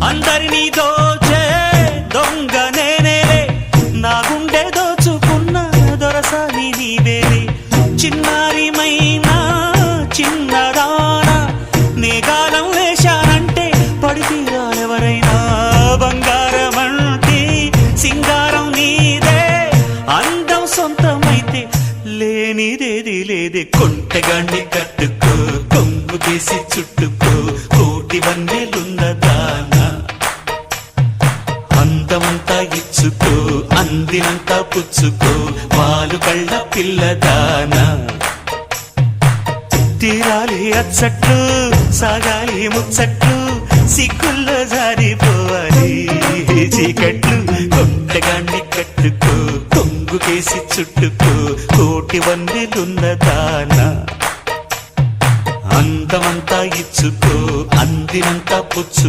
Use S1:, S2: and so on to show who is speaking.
S1: అందరినీ దోచే దొంగ నేనేలే, నా గుండె దోచుకున్న దొరసాని నీవేలే. చిన్నారిమైనా చిన్నదానా నేగాలం వేశానంటే పడితీరాలెవరైనా. బంగారమంటే సింగారం నీదే, అందం సొంతమైతే లేనిదేది లేదే. కొంటగాన్ని కట్టుకో, కొంగు తీసి చుట్టుకో, కోటి వన్నెలున్నదానా. అందమంతా ఇచ్చుకో, అందినంతా పుచ్చుకో, పాలు కళ్ళ పిల్లదానా. తీరాలి అచ్చట్లు, సాగాలి ముచ్చట్లు, సిగ్గుల్లో జారిపోవాలి చీకట్లు. కొంటగాన్ని కట్టుకో, కొంగు కేసి చుట్టుకో, కోటి వన్నెలున్నదానా. అందమంతా ఇచ్చుకో, అందినంతా పుచ్చు